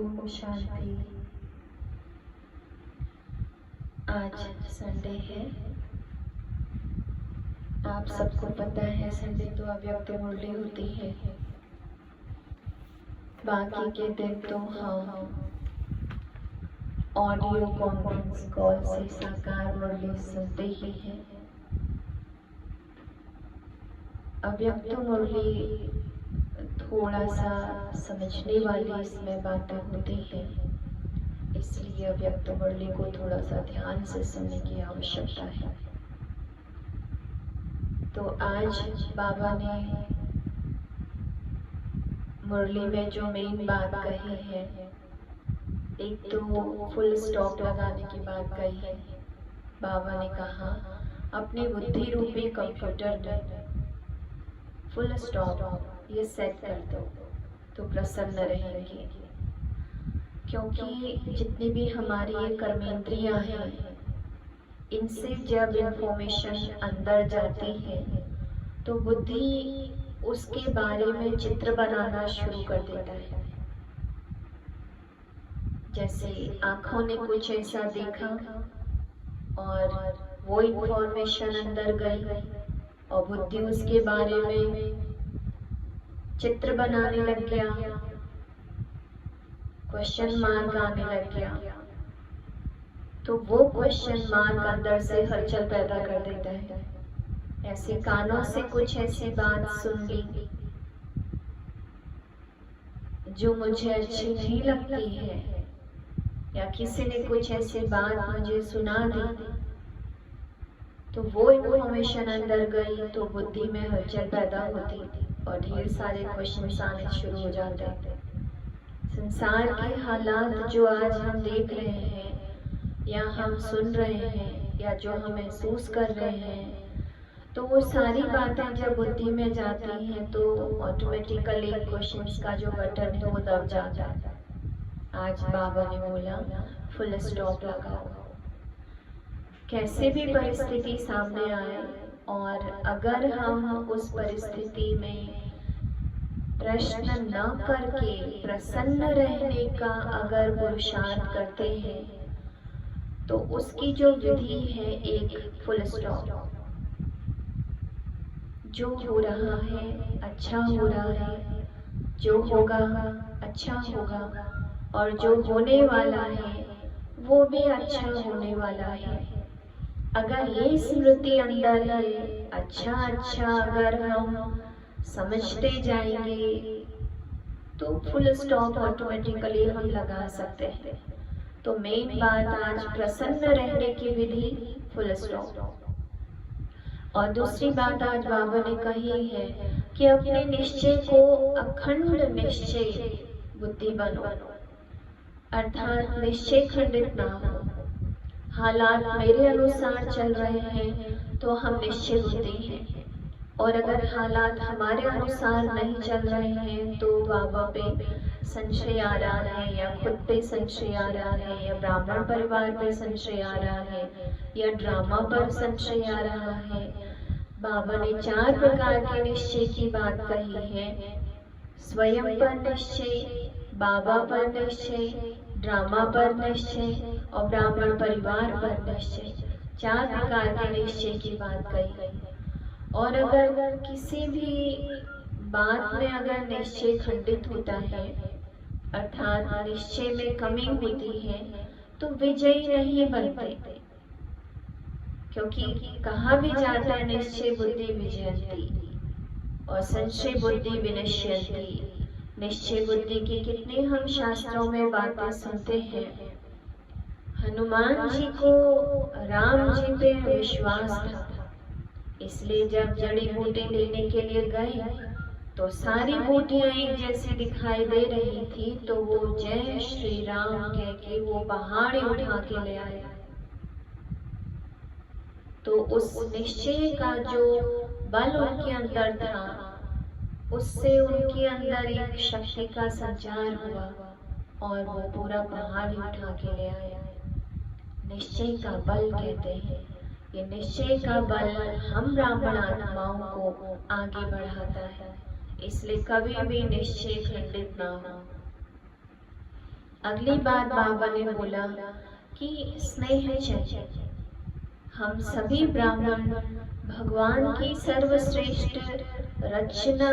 ओम शांति। आज संडे है। आप सबको पता है संडे तो अव्यक्त मुरली होती है। बाकी के दिन तो हम ऑडियो कॉन्फ्रेंस कॉल से साकार मुरली सुनते ही हैं। अव्यक्त मुरली थोड़ा सा समझने वाली इसमें बातें होती हैं, इसलिए अव्यक्त मुरली को थोड़ा सा ध्यान से सुनने की आवश्यकता है। तो आज बाबा ने मुरली में जो मेन बात कही है, एक तो फुल स्टॉप लगाने की बात कही है। बाबा ने कहा अपने बुद्धि रूपी कंप्यूटर में फुल स्टॉप ये सेट कर दो तो प्रसन्न रहेंगे, क्योंकि जितनी भी हमारी ये कर्मेंद्रियां हैं, इनसे जब इंफॉर्मेशन अंदर जाती है तो बुद्धि उसके बारे में चित्र बनाना शुरू कर देता है। जैसे आंखों ने कुछ ऐसा देखा और वो इंफॉर्मेशन अंदर गई और बुद्धि उसके बारे में चित्र बनाने लग गया, क्वेश्चन मार्क आने लग गया, तो वो क्वेश्चन मार्क अंदर से हलचल पैदा कर देता है। ऐसे कानों से कुछ ऐसी बात सुन ली जो मुझे अच्छी नहीं लगती है, या किसी ने कुछ ऐसी बात मुझे सुना दी, तो वो इन्फॉर्मेशन अंदर गई तो बुद्धि में हलचल पैदा होती और ढेर सारे क्वेश्चन आने शुरू हो जाते। संसार के हालात जो आज हम देख रहे हैं या हम सुन रहे हैं या जो हम महसूस कर रहे हैं, तो वो सारी बातें जब बुद्धि में जाती हैं तो ऑटोमेटिकली क्वेश्चंस का जो बटन है वो दब जाता है। आज बाबा ने बोला फुल स्टॉप लगाओ। कैसे भी परिस्थिति सामने आए और अगर हम उस परिस्थिति में प्रश्न न करके प्रसन्न रहने का अगर पुरुषार्थ करते हैं तो उसकी जो विधि है एक फुल स्टॉप। जो हो रहा है अच्छा हो रहा है, जो होगा अच्छा होगा, और जो होने वाला है वो भी अच्छा होने वाला है। अगर ये स्मृति अंदर है, अच्छा अच्छा अगर हम समझते जाएंगे तो फुल स्टॉप ऑटोमेटिकली हम लगा सकते हैं। तो मेन बात आज प्रसन्न रहने की विधि फुल स्टॉप। और दूसरी बात आज बाबा ने कही है कि अपने निश्चय को अखंड निश्चय बुद्धि बनो, अर्थात निश्चय खंडित ना हो। हालात मेरे अनुसार चल रहे हैं तो हम निश्चय बुद्धि हैं, और अगर हालात हमारे अनुसार नहीं चल रहे हैं तो बाबा पे संशय आ रहा है, या खुद पे संशय आ रहा है, या ब्राह्मण परिवार पे संशय आ रहा है, या ड्रामा पर संशय आ रहा है। बाबा ने 4 प्रकार के निश्चय की बात कही है। स्वयं पर निश्चय, बाबा पर निश्चय, ड्रामा पर निश्चय और ब्राह्मण परिवार पर निश्चय। 4 प्रकार के निश्चय की बात कही। और अगर किसी भी बात में अगर निश्चय खंडित होता है, अर्थात निश्चय में कमी होती है, तो विजयी नहीं बनते, क्योंकि कहा भी जाता है निश्चय बुद्धि विजयंती और संशय बुद्धि विनश्यंती। निश्चय बुद्धि की कितनी हम शास्त्रों में बातें सुनते हैं। हनुमान जी को राम जी पे विश्वास था, इसलिए जब जड़ी बूटी लेने के लिए गए तो सारी बूटियां एक जैसी दिखाई दे रही थी, तो वो जय श्री राम कह के वो पहाड़ी उठा के ले आए। तो उस निश्चय का जो बल उनके अंदर था, उससे उनके अंदर एक शक्ति का संचार हुआ और वो पूरा पहाड़ उठा के ले आए। निश्चय का बल कहते हैं। ये निश्चय का बल हम ब्राह्मण आत्माओं को आगे बढ़ाता है, इसलिए कभी भी निश्चय खंडित ना हो। अगली बात बाबा ने बोला कि स्नेह चाहिए। हम सभी ब्राह्मण भगवान की सर्वश्रेष्ठ रचना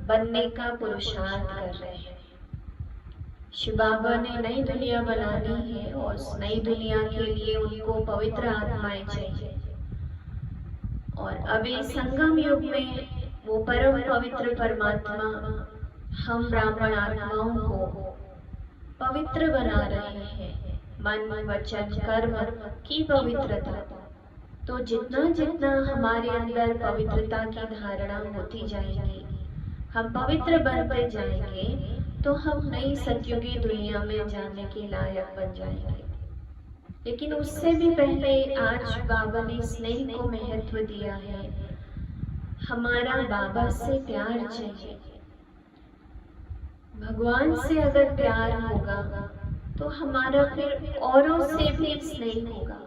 बनने का पुरुषार्थ कर रहे हैं। शिव बाबा ने नई दुनिया बनानी है और उस नई दुनिया के लिए उनको पवित्र आत्माएं चाहिए। और अभी संगम युग में वो परम पवित्र परमात्मा हम ब्राह्मण आत्माओं को पवित्र बना रहे हैं, मन वचन कर्म की पवित्रता। तो जितना जितना हमारे अंदर पवित्रता की धारणा होती जाएगी, हम पवित्र बनते जाएंगे, तो हम नई सतयुगी दुनिया में जाने के लायक बन जाएंगे। लेकिन उससे भी पहले आज बाबा ने स्नेह को महत्व दिया है। हमारा बाबा से प्यार चाहिए। भगवान से अगर प्यार होगा तो हमारा फिर औरों से भी स्नेह होगा।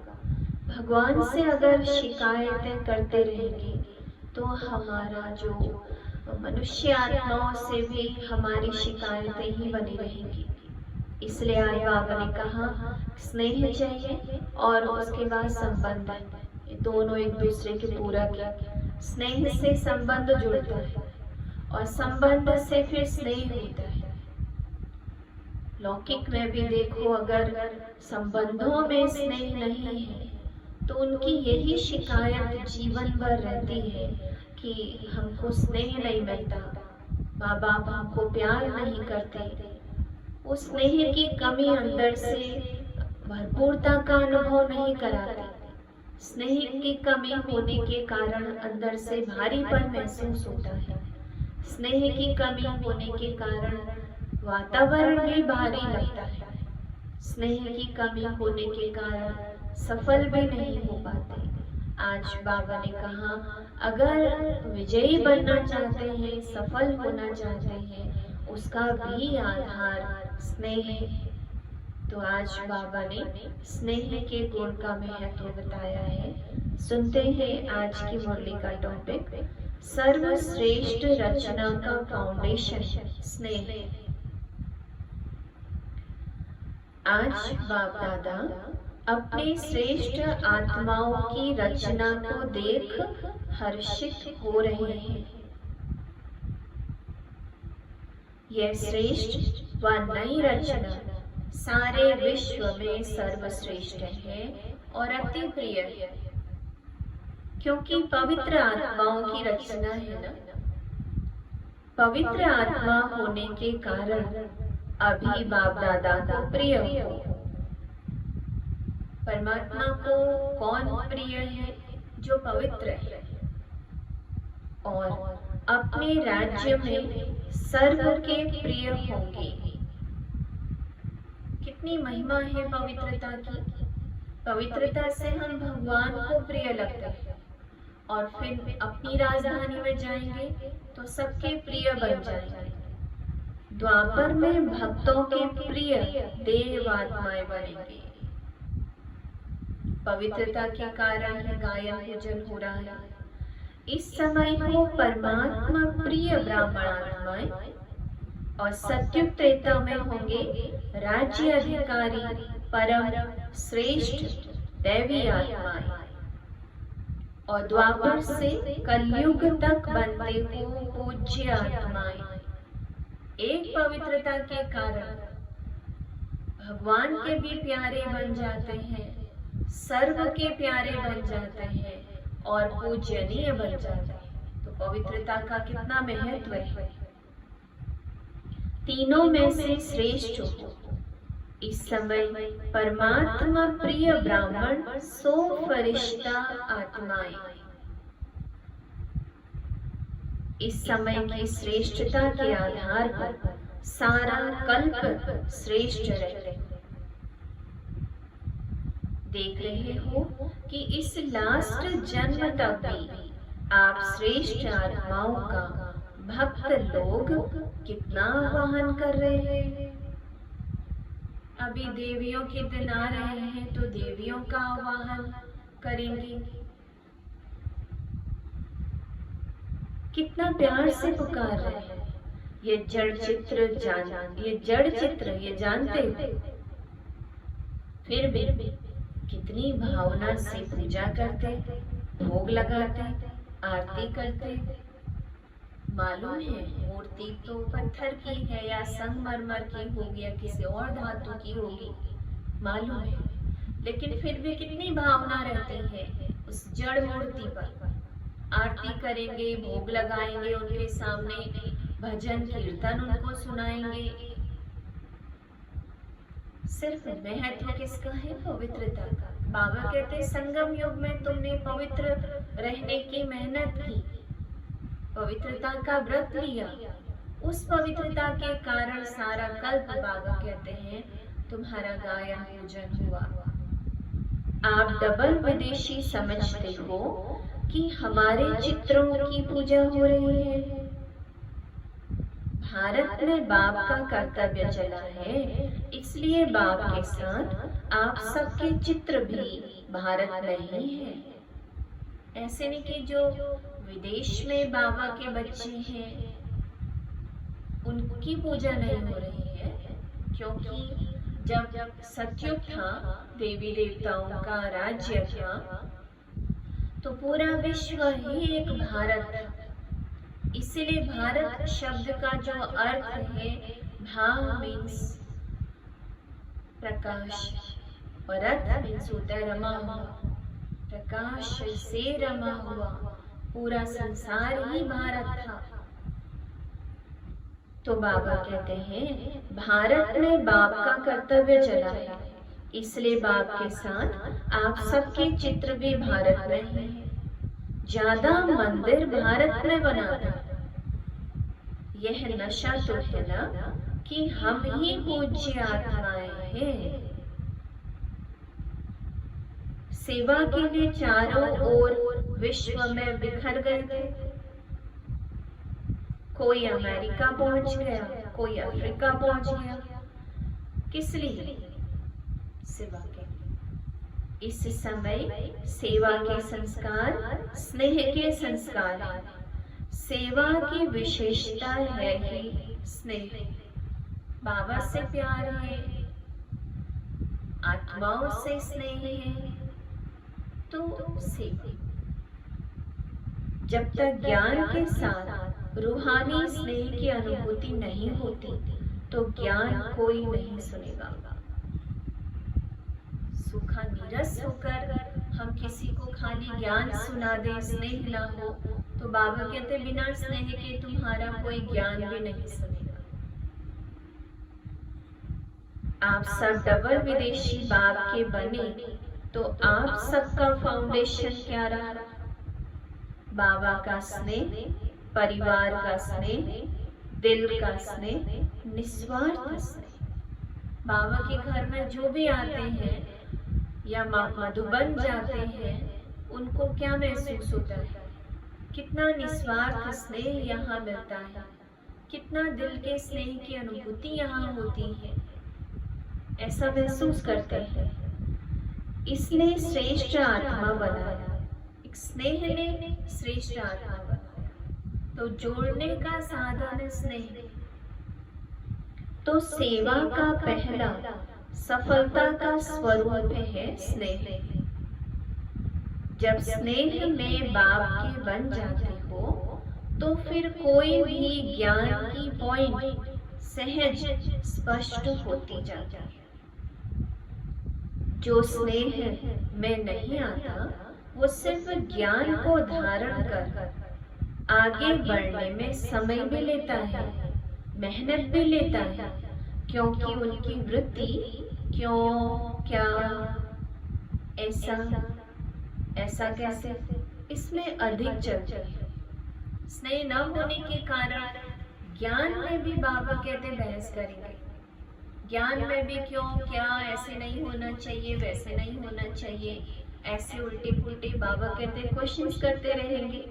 भगवान से अगर शिकायतें करते रहेंगे तो हमारा जो मनुष्य आत्माओं से भी हमारी शिकायतें ही बनी रहेंगी। इसलिए आज बाबा ने कहा स्नेह चाहिए और उसके बाद संबंध, ये दोनों एक दूसरे के पूरक है। स्नेह से संबंध जुड़ता है और संबंध से फिर स्नेह होता है। लौकिक में भी देखो, अगर संबंधों में स्नेह नहीं है तो उनकी यही शिकायत जीवन भर रहती है कि हमको स्नेह नहीं मिलता, माँ बाप हमको प्यार नहीं करते। उस स्नेह की कमी अंदर से भरपूरता का अनुभव नहीं कराते। स्नेह की कमी होने के कारण अंदर से भारीपन महसूस होता है। स्नेह की कमी होने के कारण वातावरण भी भारी लगता है। स्नेह की कमी होने के कारण सफल भी नहीं हो पाते। आज बाबा ने कहा अगर विजयी बनना चाहते हैं, सफल होना चाहते हैं, उसका भी आधार स्नेह है। तो आज बाबा ने स्नेह के गुण का महत्व बताया है। सुनते हैं आज की मुरली का टॉपिक, सर्वश्रेष्ठ रचना का फाउंडेशन स्नेह। आज बाप दादा अपने श्रेष्ठ आत्माओं की रचना को देख हर्षित हो रहे हैं। यह श्रेष्ठ व नई रचना सारे विश्व में सर्वश्रेष्ठ है और अति प्रिय है, क्योंकि पवित्र आत्माओं की रचना है ना। पवित्र आत्मा होने के कारण अभी बाप दादा को प्रिय हो। परमात्मा को कौन प्रिय है? जो पवित्र है और अपने राज्य में सर्व के प्रिय होंगे। कितनी महिमा है पवित्रता की। पवित्रता से हम भगवान को प्रिय लगते हैं और फिर अपनी राजधानी में जाएंगे तो सबके प्रिय बन जाएंगे। द्वापर में भक्तों के प्रिय देव आत्माएं बनेंगे। पवित्रता के कारण ही गायन पूजन हो रहा है। इस समय हो परमात्मा प्रिय ब्राह्मण आत्माएं और सत्युग त्रेता में होंगे राज्य अधिकारी परम श्रेष्ठ दैवी आत्माएं और द्वापर से कलयुग तक बनते हो पूज्य आत्माएं। एक पवित्रता के कारण भगवान के भी प्यारे बन जाते हैं, सर्व के प्यारे बन जाते हैं और पूजनीय बन जाते हैं। तो पवित्रता का कितना महत्व है। तीनों में से श्रेष्ठ हो। इस समय परमात्मा प्रिय ब्राह्मण 100 फरिश्ता आत्माएं इस समय की श्रेष्ठता के आधार पर सारा कल्प श्रेष्ठ रहते हैं। देख रहे हो कि इस लास्ट जन्म तक भी आप श्रेष्ठ आत्माओं का भक्त लोग कितना आह्वान कर रहे हैं। अभी देवियों के दिन आ रहे हैं तो देवियों का आह्वान करेंगे। कितना प्यार से पुकार रहे हैं। ये जड़ चित्र ये जानते हो, फिर भी कितनी भावना से पूजा करते, भोग लगाते, आरती करते। मालूम है मूर्ति तो पत्थर की है या संगमरमर की होगी या किसी और धातु की होगी, मालूम है, लेकिन फिर भी कितनी भावना रहती है उस जड़ मूर्ति पर। आरती करेंगे, भोग लगाएंगे उनके सामने, भजन कीर्तन उनको सुनाएंगे। सिर्फ महत्व किसका है? पवित्रता का। बाबा कहते संगम युग में तुमने पवित्र रहने की मेहनत की, पवित्रता का व्रत लिया, उस पवित्रता के कारण सारा कल्प बाबा कहते हैं तुम्हारा गायन पूजन हुआ। आप डबल विदेशी समझते हो कि हमारे चित्रों की पूजा हो रही है। भारत में बाप का कर्तव्य चला है, इसलिए बाप के साथ आप सबके चित्र भी भारत में ही है। ऐसे नहीं कि जो विदेश में बाबा के बच्चे हैं उनकी पूजा नहीं हो रही है, क्योंकि जब सतयुग था, देवी देवताओं का राज्य था, तो पूरा विश्व ही एक भारत था। इसीलिए भारत शब्द का जो अर्थ है, भा मीन्स प्रकाश और रथ मीन्स होता है रमा हुआ, प्रकाश से रमा हुआ पूरा संसार ही भारत था। तो बाबा कहते हैं भारत में बाप का कर्तव्य चला है, इसलिए बाप के साथ आप सबके चित्र भी भारत में हैं। ज्यादा मंदिर भारत में बना था। यह नशा तो है ना कि हम ही पूज्य आत्माएं हैं। सेवा के लिए चारों ओर विश्व में बिखर गए थे। कोई अमेरिका पहुंच गया, कोई अफ्रीका पहुंच गया। किस लिए? सेवा के। इस समय सेवा के संस्कार स्नेह के संस्कार हैं। सेवा की विशेषता है ही स्नेह। बाबा से प्यार है, आत्माओं से स्नेह है, तो सेवा। जब तक ज्ञान के साथ रूहानी स्नेह की अनुभूति नहीं होती तो ज्ञान कोई नहीं सुनेगा। सूखा नीरस होकर हम किसी को खाली ज्ञान सुना दे, स्नेह ना हो, तो बाबा कहते बिना स्नेह के तुम्हारा कोई ज्ञान भी नहीं सुनेगा। आप सब डबल विदेशी बाप के बने तो आप सबका फाउंडेशन क्या रहा? बाबा का स्नेह, परिवार का स्नेह, दिल का स्नेह, निस्वार्थ स्नेह। बाबा के घर में जो भी आते हैं या मधुबन जाते हैं, उनको क्या महसूस होता है? कितना निस्वार्थ स्नेह यहाँ मिलता है, कितना दिल के स्नेह की अनुभूति यहाँ होती है, ऐसा महसूस करते हैं। इसलिए श्रेष्ठ आत्मा बनाया, एक स्नेह ने श्रेष्ठ आत्मा बनाया। तो जोड़ने का साधन स्नेह। तो सेवा का पहला सफलता का स्वरूप है स्नेह। जब स्नेह में बाप के बन जाते हो तो फिर कोई भी ज्ञान की पॉइंट सहज स्पष्ट होती जाती है। जो स्नेह में नहीं आता वो सिर्फ ज्ञान को धारण कर आगे बढ़ने में समय भी लेता है, मेहनत भी लेता है, क्योंकि उनकी वृत्ति क्यों, क्या, ऐसा कैसे, इसमें अधिक चलती है। स्नेह न होने के कारण ज्ञान में भी बाबा कहते बहस करेंगे। ज्ञान में भी क्यों, क्या, ऐसे नहीं होना चाहिए, वैसे नहीं होना चाहिए, ऐसे उल्टे पुल्टे बाबा कहते क्वेश्चंस करते रहेंगे।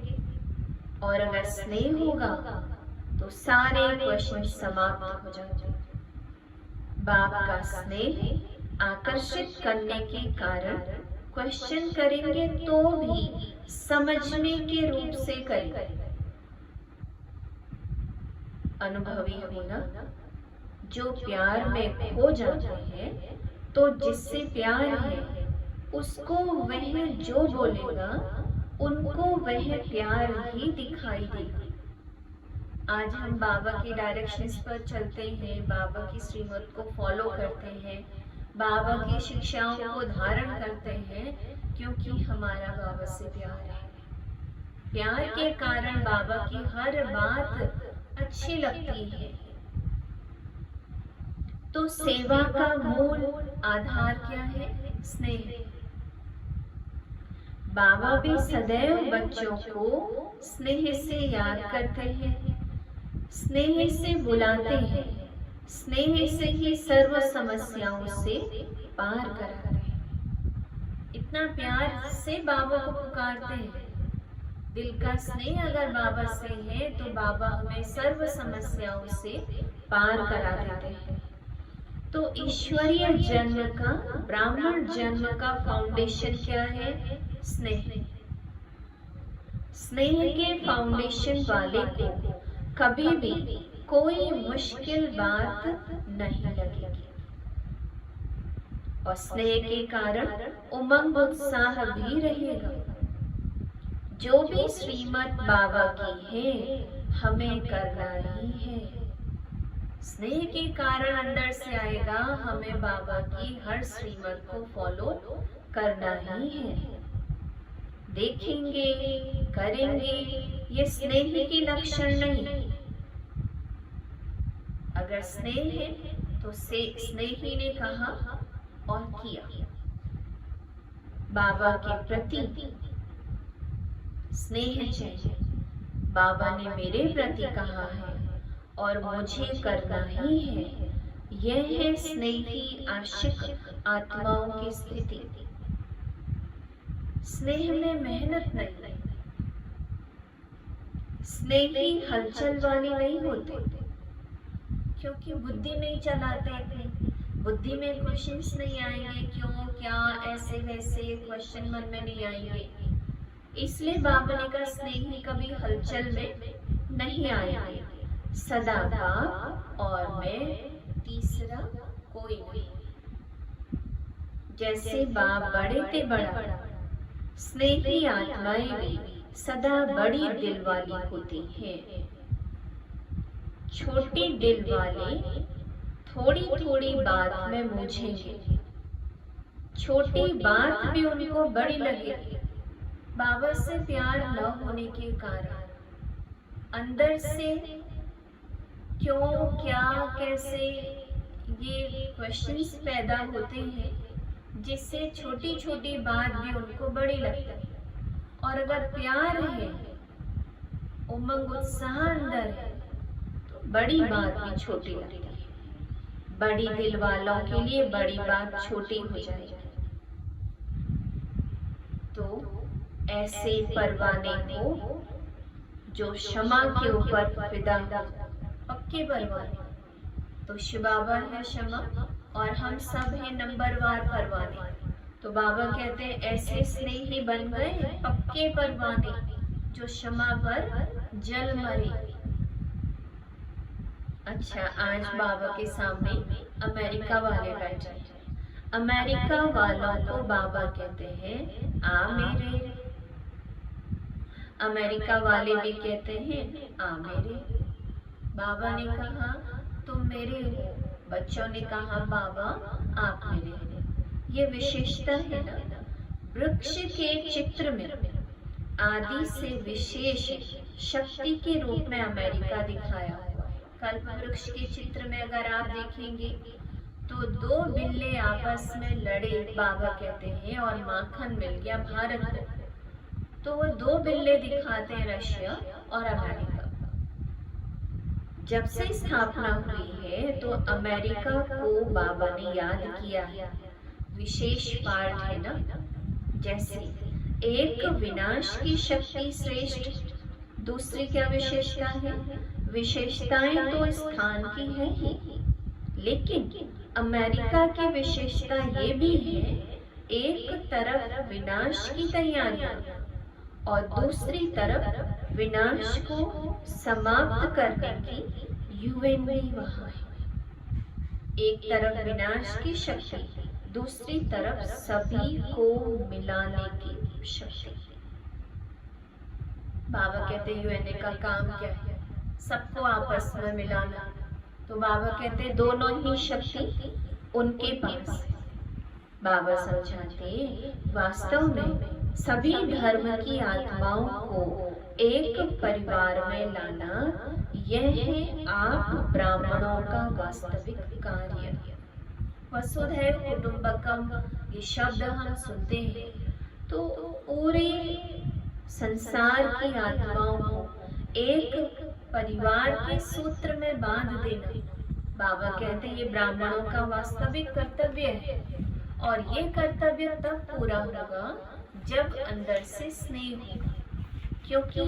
और अगर स्नेह होगा तो सारे क्वेश्चन समाप्त हो जाएंगे। बाप का स्नेह आकर्षित करने के कारण क्वेश्चन करेंगे तो भी समझने के रूप से करेंगे। अनुभवी हो ना, जो प्यार में खो जाते हैं तो जिससे प्यार है उसको वह जो बोलेगा उनको वह प्यार ही दिखाई देगा। आज हम बाबा की डायरेक्शंस पर चलते हैं, बाबा की श्रीमत को फॉलो करते हैं, बाबा की शिक्षाओं को धारण करते हैं, क्योंकि हमारा बाबा से प्यार है। प्यार के कारण बाबा की हर बात अच्छी लगती है। तो सेवा का मूल आधार क्या है? स्नेह। बाबा भी सदैव बच्चों को स्नेह से याद करते हैं, स्नेह से बुलाते हैं, स्नेह से ही सर्व समस्याओं से पार कराते हैं। इतना प्यार से बाबा को पुकारते हैं। दिल का स्नेह अगर बाबा से है तो बाबा हमें सर्व समस्याओं से पार करा देते हैं। तो ईश्वरीय जन्म का, ब्राह्मण जन्म का फाउंडेशन क्या है? स्नेह। स्नेह के फाउंडेशन वाले को कभी भी कोई मुश्किल बात नहीं लगेगी और स्नेह के कारण उमंग उत्साह भी रहेगा। जो भी श्रीमत बाबा की है हमें करना ही है। स्नेह के कारण अंदर से आएगा, हमें बाबा की हर श्रीमत को फॉलो करना ही है। देखेंगे, करेंगे, ये स्नेह की लक्षण नहीं। अगर स्नेह है तो स्नेही ने कहा और किया। बाबा के प्रति स्नेह चाहिए। बाबा ने मेरे प्रति कहा है और मुझे करना ही है। यह है स्नेही आशिक आत्माओं की स्थिति। स्नेह में मेहनत नहीं, स्नेही हलचल वाली नहीं होते, क्योंकि बुद्धि नहीं चलाते इतनी। बुद्धि में क्वेश्चंस नहीं आएंगे, क्यों, क्या, ऐसे वैसे क्वेश्चन मन में नहीं आएंगे। इसलिए बाबा ने कहा स्नेही कभी हलचल में नहीं आएंगे। सदा बाप और मैं, तीसरा कोई नहीं। जैसे बाप बड़े थे बड़ा, स्नेही आत्माएं भी सदा बड़ी दिल वाली होती हैं। छोटी दिल वाले थोड़ी थोड़ी बात में मूझेंगे, छोटी बात भी उनको बड़ी लगेगी। बाबा से प्यार न होने के कारण अंदर से क्यों, क्या, कैसे, ये क्वेश्चंस पैदा होते हैं, जिससे छोटी छोटी बात भी उनको बड़ी लगती है। और अगर प्यार है, उमंग उत्साह अंदर है, तो बड़ी बात भी छोटी लगती है। बड़ी दिल वालों के लिए बड़ी बात छोटी हो जाएगी। तो ऐसे परवाने को जो क्षमा के ऊपर फिदा हो, पक्के परवाने। तो शिव बाबा है क्षमा और हम सब हैं नंबरवार परवाने। तो बाबा कहते हैं ऐसे स्नेही बन गए पक्के परवाने, जो क्षमा पर जल मरे। अच्छा, आज बाबा के सामने अमेरिका वाले बैठे। अमेरिका वालों को बाबा कहते हैं आ मेरे। अमेरिका वाले भी कहते हैं आ मेरे। बाबा ने कहा तुम मेरे हो, बच्चों ने कहा बाबा आप मेरे हो। ये विशेषता है ना। वृक्ष के चित्र में आदि से विशेष शक्ति के रूप में अमेरिका दिखाया हुआ है। कल्प वृक्ष के चित्र में अगर आप देखेंगे तो दो बिल्ले आपस में लड़े, बाबा कहते हैं, और माखन मिल गया भारत को। तो वो दो बिल्ले दिखाते हैं रशिया और अमेरिका। जब से स्थापना हुई है तो अमेरिका को बाबा ने याद किया है। विशेष पार्ट है ना। जैसे एक विनाश की शक्ति श्रेष्ठ, दूसरी क्या विशेषता है? विशेषताएं तो स्थान की है ही, लेकिन अमेरिका की विशेषता ये भी है, एक तरफ विनाश की तैयारियां और दूसरी तरफ विनाश को समाप्त करने की UN भी वहाँ है। एक तरफ विनाश की शक्ति, दूसरी तरफ सभी को मिलाने की शक्ति। बाबा कहते हैं UN का काम क्या है? सबको आपस में मिलाना। तो बाबा कहते हैं दोनों ही शक्ति उनके पास है। बाबा समझाते वास्तव में सभी धर्म की आत्माओं को एक परिवार में लाना, यह है आप ब्राह्मणों का वास्तविक कार्य। वसुधैव कुटुंबकम ये शब्द हम सुनते हैं तो पूरे संसार की आत्माओं को एक परिवार के सूत्र में बांध देना। बाबा कहते हैं ये ब्राह्मणों का वास्तविक कर्तव्य है और ये कर्तव्य तब पूरा होगा जब अंदर से स्नेह होगा। क्योंकि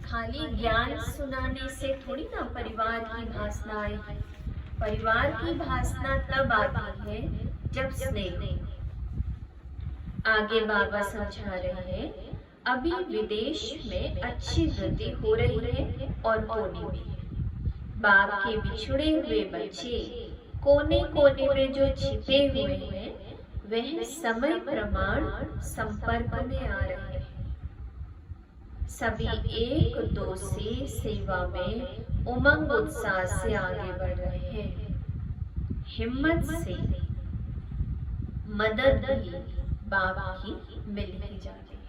खाली ज्ञान सुनाने से थोड़ी ना परिवार की भासना आएगी। परिवार की भासना तब आती है जब स्नेह। आगे बाबा समझा रहे हैं अभी विदेश में अच्छी वृद्धि हो रही है और होनी भी है। बाप के बिछुड़े हुए बच्चे कोने कोने में जो छिपे हुए हैं वह समय प्रमाण संपर्क में आ रहे हैं। सभी एक दो से सेवा में उमंग उत्साह से आगे बढ़ रहे हैं। हिम्मत से मदद भी बाप की मिल ही जाती है।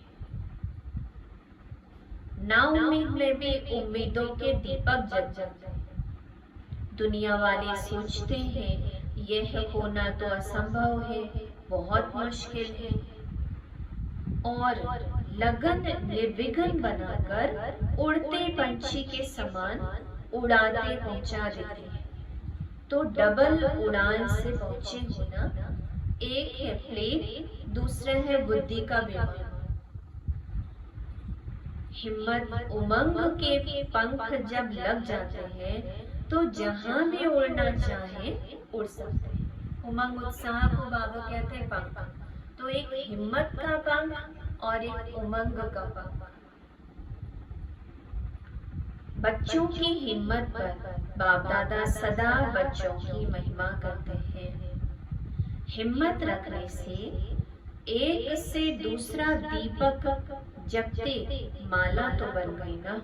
ना उम्मीद में भी उम्मीदों के दीपक जग जाते हैं। दुनिया वाले सोचते हैं यह होना तो असंभव है, बहुत मुश्किल है, और लगन निर्विघ्न बनाकर उड़ते पंछी के समान उड़ाते पहुंचा देते हैं। तो डबल उड़ान से पहुंचे होना, एक है प्लेन, दूसरा है बुद्धि का विमान। हिम्मत उमंग के पंख जब लग जाते हैं तो जहां भी उड़ना चाहे उड़ सकते हैं। उमंग उत्साह को बाबा कहते हैं पंख। तो एक हिम्मत का पंख और एक उमंग का पंख। बच्चों की हिम्मत पर बाप दादा सदा बच्चों की महिमा करते हैं। हिम्मत रखने से एक से दूसरा दीपक जगते माला तो बन गई ना।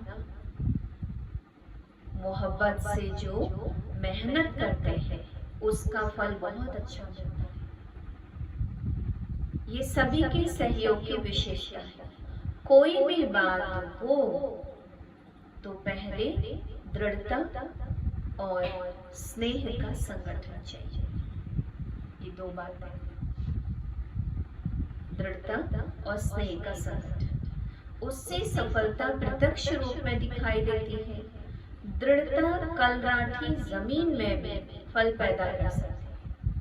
मोहब्बत से जो मेहनत करते हैं उसका फल बहुत अच्छा मिलता है। ये सभी के सहयोग की विशेषता है। कोई भी बात हो तो पहले दृढ़ता और स्नेह का संगठन चाहिए। ये दो बातें, दृढ़ता और स्नेह का संगठन, उससे सफलता प्रत्यक्ष रूप में दिखाई देती है। दृढ़ता कलराठी जमीन में भी फल पैदा कर सकती है।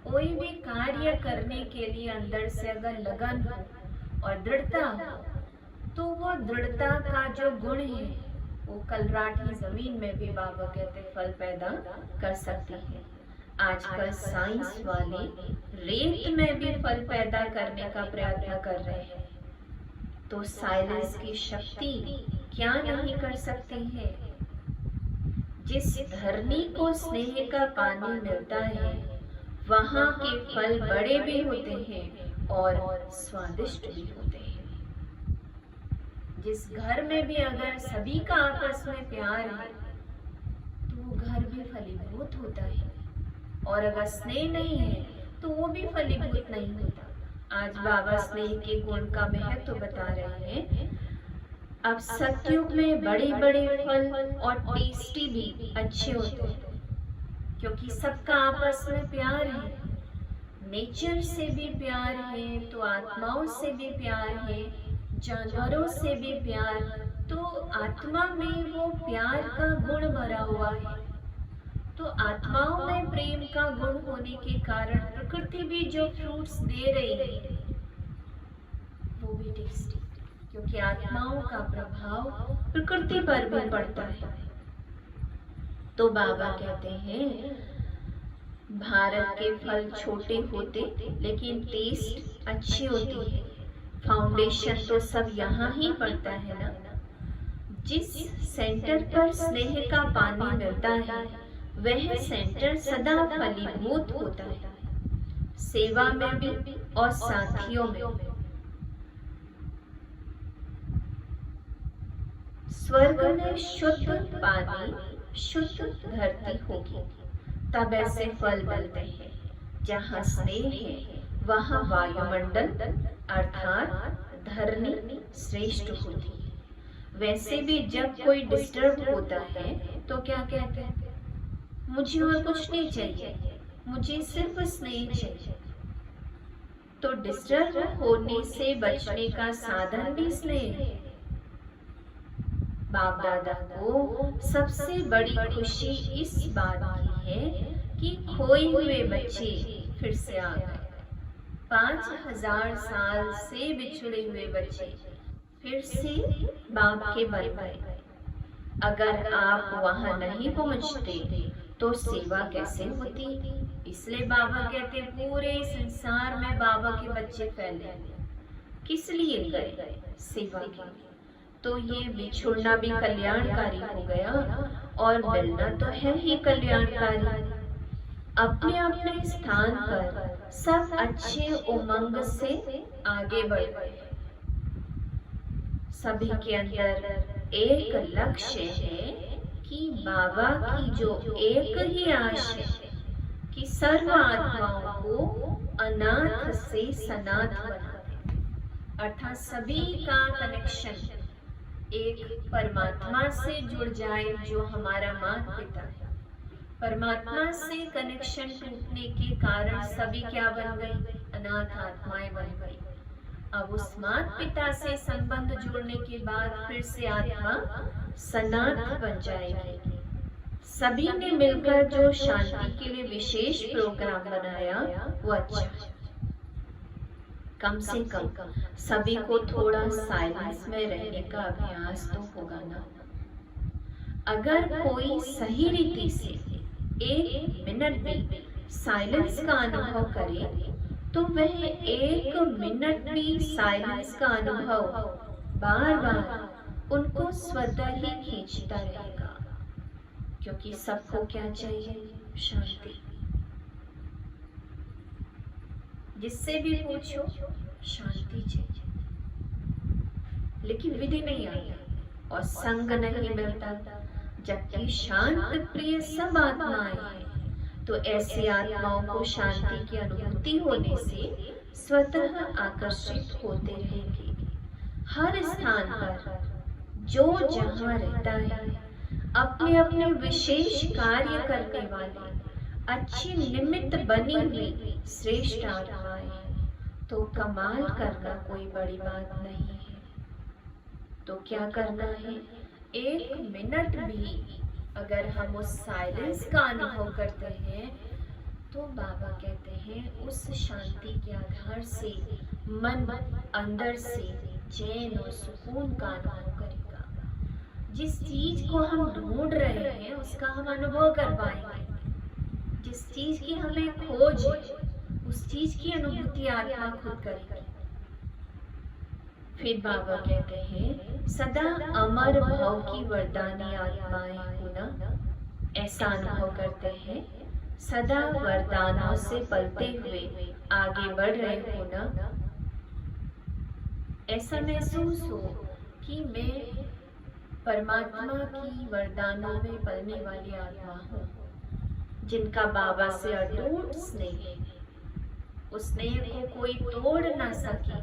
कोई भी कार्य करने के लिए अंदर से अगर लगन हो और दृढ़ता हो तो वो दृढ़ता का जो गुण है वो कलराठी जमीन में भी बाबा कहते फल पैदा कर सकती है। आजकल साइंस वाले रेत में भी फल पैदा करने का प्रयत्न कर रहे हैं, तो साइलेंस की शक्ति क्या नहीं कर सकती है। जिस धरनी को स्नेह का पानी मिलता है वहाँ के फल बड़े भी होते हैं और स्वादिष्ट भी होते हैं। जिस घर में भी अगर सभी का आपस में प्यार है तो वो घर भी फलीभूत होता है, और अगर स्नेह नहीं है तो वो भी फलीभूत नहीं होता। आज बाबा स्नेह के गुण का महत्व बता रहे हैं। अब सतयुग में बड़े बड़े फल और टेस्टी भी अच्छे होते हैं क्योंकि सबका आपस में प्यार है। नेचर से भी प्यार है तो आत्माओं से भी प्यार है, जानवरों से भी प्यार, तो आत्मा में वो प्यार का गुण भरा हुआ है। तो आत्माओं में प्रेम का गुण होने के कारण प्रकृति भी जो फ्रूट्स दे रही है वो भी टेस्टी, क्योंकि आत्माओं का प्रभाव प्रकृति पर भी पड़ता है। तो बाबा कहते हैं भारत के फल छोटे होते लेकिन टेस्ट अच्छी होती है। फाउंडेशन तो सब यहाँ ही पड़ता है ना। जिस सेंटर पर स्नेह का पानी मिलता है वह सेंटर सदा फलीभूत होता है, सेवा में भी और साथियों में भी। स्वर्ग में शुद्ध पानी, शुद्ध धरती होगी, तब ऐसे फल मिलते हैं। जहाँ स्नेह है वहाँ वायुमंडल अर्थात धरनी श्रेष्ठ होती है। वैसे भी जब कोई डिस्टर्ब होता है तो क्या कहते हैं, मुझे और कुछ नहीं चाहिए, मुझे सिर्फ स्नेह चाहिए। तो डिस्टर्ब होने से बचने का साधन भी स्नेह है। बाप दादा को सबसे बड़ी खुशी इस बात की है कि खोए हुए बच्चे फिर से आ गए। 5000 साल से बिछड़े हुए बच्चे फिर से बाप के बन गए। अगर आप वहां नहीं पहुंचते तो सेवा कैसे होती। इसलिए बाबा कहते पूरे संसार में बाबा के बच्चे फैले। किस लिए गए? सेवा के लिए। तो ये बिछुड़ना भी कल्याणकारी हो गया और मिलना तो है ही कल्याणकारी। अपने अपने स्थान पर सब अच्छे उमंग से आगे बढ़ गए। सभी के अंदर एक लक्ष्य है कि बाबा की जो एक ही आश है कि सर्व आत्माओं को अनाथ से सनाथ बना दे, अर्थात सभी का कनेक्शन एक परमात्मा से जुड़ जाए जो हमारा माता पिता है। परमात्मा से कनेक्शन टूटने के कारण सभी क्या बन गई? अनाथ आत्माएं बन गई। अब उस माता पिता से संबंध जुड़ने के बाद फिर से आत्मा सनाथ बन जाएगी। सभी ने मिलकर जो शांति के लिए विशेष प्रोग्राम बनाया वो अच्छा है। कम से कम सभी को थोड़ा साइलेंस में रहने का अभ्यास तो होगा ना। अगर कोई सही रीति से 1 मिनट भी साइलेंस का अनुभव करे तो वह 1 मिनट भी साइलेंस का अनुभव बार बार उनको स्वतः ही खींचता रहेगा, क्योंकि सबको क्या चाहिए? शांति। जिससे भी पूछो शांति चाहिए, लेकिन विधि नहीं आता और संग नहीं मिलता। जबकि शांत प्रिय सब आत्माएं हैं, तो ऐसे आत्माओं को शांति की अनुभूति होने से स्वतः आकर्षित होते रहेंगे। हर स्थान पर जो जहाँ रहता है, अपने अपने विशेष कार्य करने वाले अच्छी निमित्त बनी हुई श्रेष्ठ आत्माएं, तो कमाल करना कोई बड़ी बात नहीं है। तो क्या करना है? 1 मिनट भी अगर हम उस साइलेंस का अनुभव करते हैं तो बाबा कहते हैं उस शांति के आधार से मन अंदर से चैन और सुकून का अनुभव करेगा। जिस चीज को हम ढूंढ रहे हैं उसका हम अनुभव कर पाएंगे। जिस चीज की हमें खोज है उस चीज की अनुभूति आत्मा खुद करेगी। फिर बाबा कहते हैं सदा अमर भाव की वरदानी आत्माएं होना, ऐसा अनुभव करते हैं। सदा वरदानों से पलते हुए आगे बढ़ रहे हो ना, ऐसा महसूस हो कि मैं परमात्मा की वरदानों में पलने वाली आत्मा हूँ, जिनका बाबा से अटूट स्नेह है। उस स्नेह को कोई तोड़ ना सके।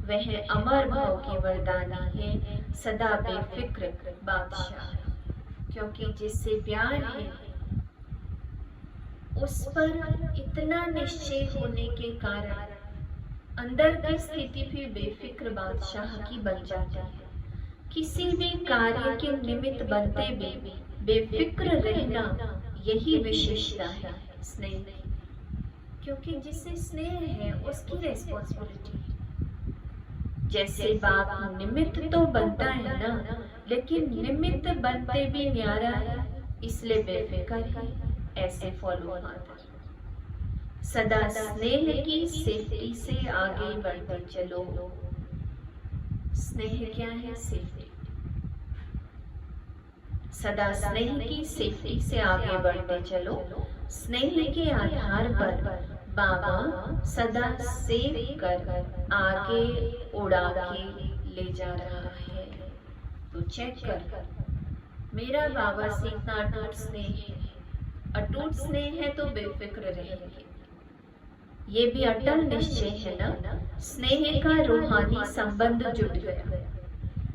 वह अमर भाव की वरदानी है, सदा बेफिक्र बादशाह, क्योंकि जिससे प्यार है उस पर इतना निश्चय होने के कारण अंदर की स्थिति भी बेफिक्र बादशाह की बन जाती है। किसी भी कार्य के निमित्त बनते भी बेफिक्र रहना, यही विशेषता है स्नेह की। क्योंकि जिससे स्नेह है उसकी रिस्पॉन्सिबिलिटी है। जैसे बाप निमित्त तो बनता है ना, लेकिन निमित्त बनते भी न्यारा है, इसलिए बेफिक्र है। ऐसे फॉलो फादर सदा स्नेह की सेफ्टी से आगे बढ़ते चलो। स्नेह क्या है? सेफ्टी। सदा स्नेह की सेफ्टी से आगे बढ़ते चलो। स्नेह के आधार पर बाबा सदा सेव कर आगे उड़ा के ले जा रहा है। तो चेक कर, मेरा बाबा से इतना अटूट स्नेह है। अटूट स्नेह है तो बेफिक्र रहेंगे। ये भी अटल निश्चय है ना, स्नेह का रूहानी संबंध जुट गया।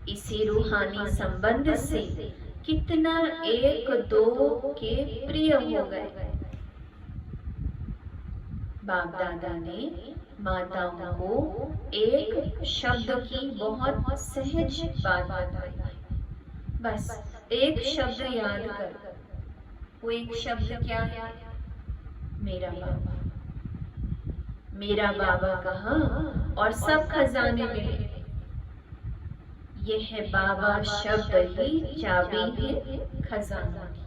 इसी रूहानी संबंध से कितना एक दो के प्रिय हो गए। बाप दादा ने माताओं को एक शब्द की बहुत सहज बात बताई। बस एक शब्द याद कर। वो एक शब्द क्या है? मेरा बाबा। मेरा बाबा कहा और सब खजाने मिले। ये है बाबा शब्द ही चाबी है खजाना की।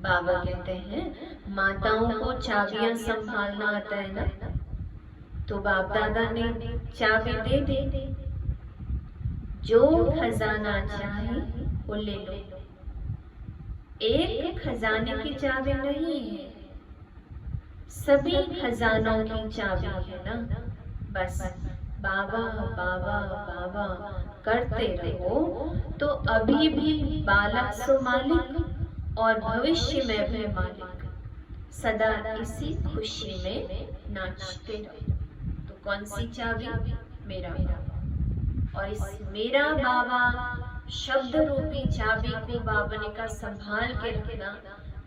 बाबा कहते हैं माताओं को चाबियां संभालना आता है ना, तो बाप दादा ने चाबी दे दी। जो खजाना चाहे वो ले लो। एक खजाने की चाबी नहीं है, सभी खजानों की चाबी है ना। बस बाबा बाबा बाबा करते रहो तो अभी भी बालक सो मालिक और भविष्य में भी मालिक। सदा इसी खुशी में नाचते रहो। तो कौन सी चाबी? मेरा बाबा। और इस मेरा बाबा शब्द रूपी चाबी को बाबा ने का संभाल के रखना,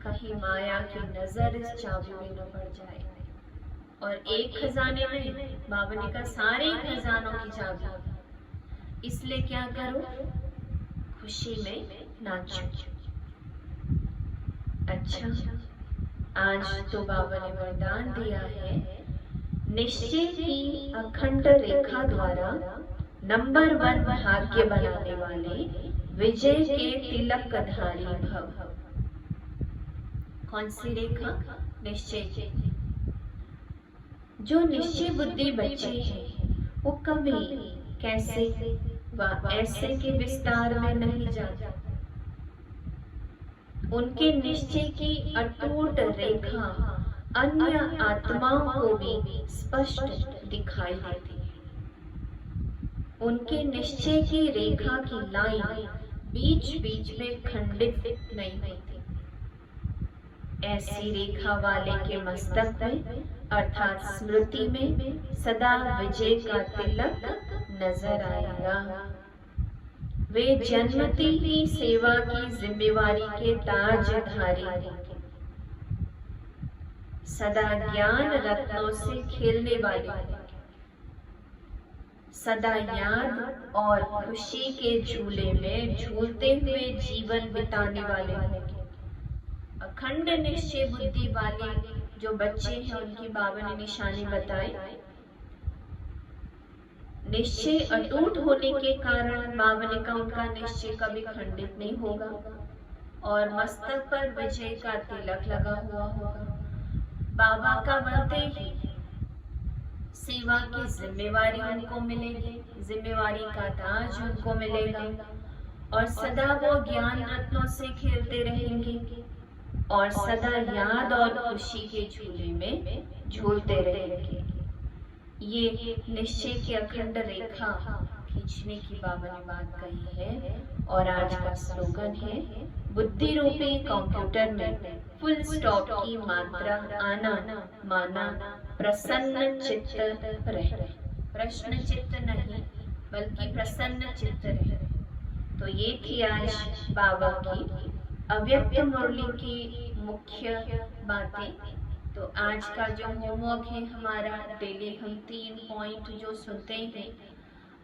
कहीं माया की नजर इस चाबी में न पड़ जाए। और एक खजाने में बाबा ने का सारे खजानों की चाबी। इसलिए क्या करो? खुशी में नाचो। अच्छा, आज तो बाबा ने वरदान दिया है, निश्चय की अखंड रेखा द्वारा नंबर 1 भाग्य बनाने वाले विजय के तिलकधारी भव। कौन सी रेखा? निश्चय की। जो निश्चय बुद्धि बच्चे हैं वो कभी कैसे व ऐसे के विस्तार में नहीं जाते। उनके निश्चय की अटूट रेखा अन्य आत्माओं को भी स्पष्ट दिखाई देती है। उनके निश्चय की रेखा की लाइन बीच बीच में खंडित नहीं होती। ऐसी रेखा वाले के मस्तक में अर्थात स्मृति में सदा विजय का तिलक नजर आएगा। वे जन्मती ही सेवा की जिम्मेवारी के ताजधारी होंगे। सदा ज्ञान रत्नों से खेलने वाले होंगे। सदा याद और खुशी के झूले में झूलते हुए जीवन बिताने वाले होंगे। अखंड निश्चय बुद्धि वाले जो बच्चे हैं उनकी बाबा ने निशानी बताए। निश्चय अटूट होने के कारण बाबा ने कहा उनका निश्चय कभी खंडित नहीं होगा और मस्तक पर विजय का तिलक लगा हुआ होगा। बाबा का बनते ही सेवा की जिम्मेवारी उनको मिलेगी, जिम्मेवारी का ताज उनको मिलेगा और सदा वो ज्ञान रत्नों से खेलते रहेंगे और सदा याद और खुशी के झूले में झूलते रहेंगे। ये निश्चय की अखंड रेखा खींचने की बाबा ने बात कही है। और आज का स्लोगन है, बुद्धि रूपी कंप्यूटर में फुल स्टॉप की मात्रा आना माना प्रसन्न चित्त रहे। प्रश्न चित्त नहीं बल्कि प्रसन्न चित्त रहे। तो ये थी आज बाबा की अव्यक्त मुरली की मुख्य बातें। तो आज का जो होमवर्क है हमारा, डेली हम 3 पॉइंट जो सुनते हैं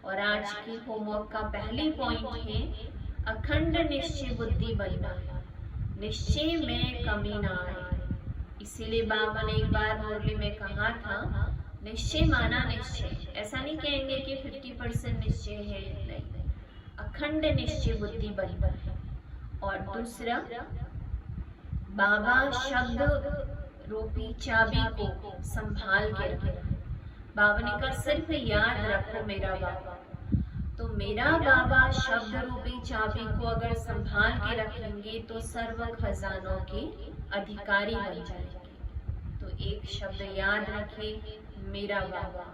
और आज की होमवर्क का पहली पॉइंट है अखंड निश्चय बुद्धि बनना है, निश्चय में कमी ना आए। इसीलिए बाबा ने एक बार मुरली में कहा था, निश्चय माना निश्चय। ऐसा नहीं कहेंगे कि 50% निश्चय है, नहीं, अखंड निश्चय बुद्धि बनना है। और दूसरा, बाबा शब्द रूपी चाबी को संभाल के रखना। बाबा ने कहा सिर्फ याद रखो मेरा बाबा, तो मेरा बाबा शब्द रूपी चाबी को अगर संभाल के रखेंगे तो सर्व खजानों के अधिकारी बन जाएंगे। तो एक शब्द याद रखें, मेरा बाबा।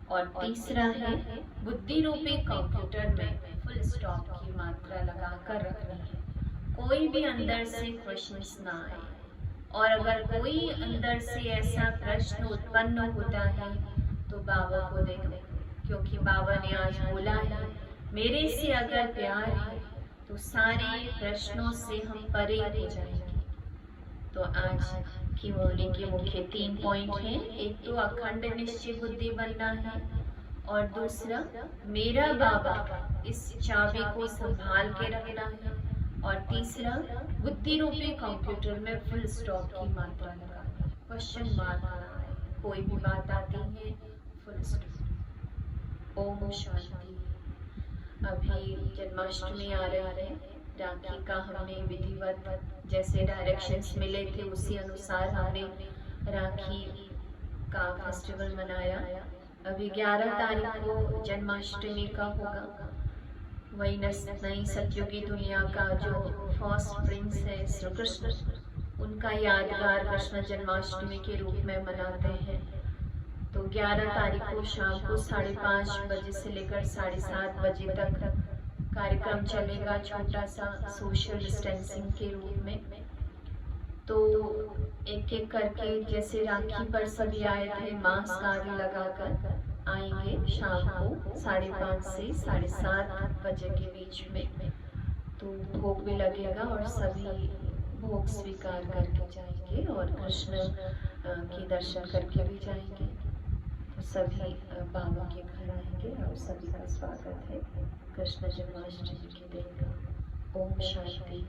और तीसरा है, बुद्धि रूपी कंप्यूटर में फुल स्टॉप की मात्रा लगाकर रखनी है। कोई भी अंदर से प्रश्न ना आए, और अगर कोई अंदर से ऐसा प्रश्न उत्पन्न होता है तो बाबा को दे दो, क्योंकि बाबा ने आज बोला है, मेरे से अगर प्यार है तो सारे प्रश्नों से हम परे हो जाएंगे। तो आज की मुरली के मुख्य 3 पॉइंट हैं। एक तो अखंड निश्चय बुद्धि बनना है, और दूसरा मेरा बाबा इस चाबी को संभाल के रखना है, और तीसरा बुद्धि रूपी कंप्यूटर में फुल स्टॉप की मात्रा लगाना है, क्वेश्चन मार्क ना आए। कोई भी बात आती है फुल स्टॉप। ओम शांति। अभी जन्माष्टमी आ रही है, राखी का हमने विधिवत जैसे डायरेक्शंस मिले थे उसी अनुसार हमने राखी का फेस्टिवल मनाया। अभी 11 तारीख को जन्माष्टमी का होगा। वही नई सतयुगी दुनिया का जो फर्स्ट प्रिंस है श्री कृष्ण, उनका यादगार कृष्ण जन्माष्टमी के रूप में मनाते हैं। तो 11 तारीख को शाम को 5:30 बजे से लेकर 7:30 बजे तक कार्यक्रम चलेगा, छोटा सा सोशल डिस्टेंसिंग के रूप में। तो एक एक करके जैसे राखी पर सभी आए थे मास्क आदि लगाकर आएंगे शाम को 5:30 से 7:30 बजे के बीच में। तो भोग भी लगेगा और सभी भोग स्वीकार करके जाएंगे और कृष्ण के दर्शन करके भी जाएंगे। तो सभी बाबा के घर आएंगे और सभी का स्वागत है कृष्ण जन्माष्टमी के दिन का। ओम शांति।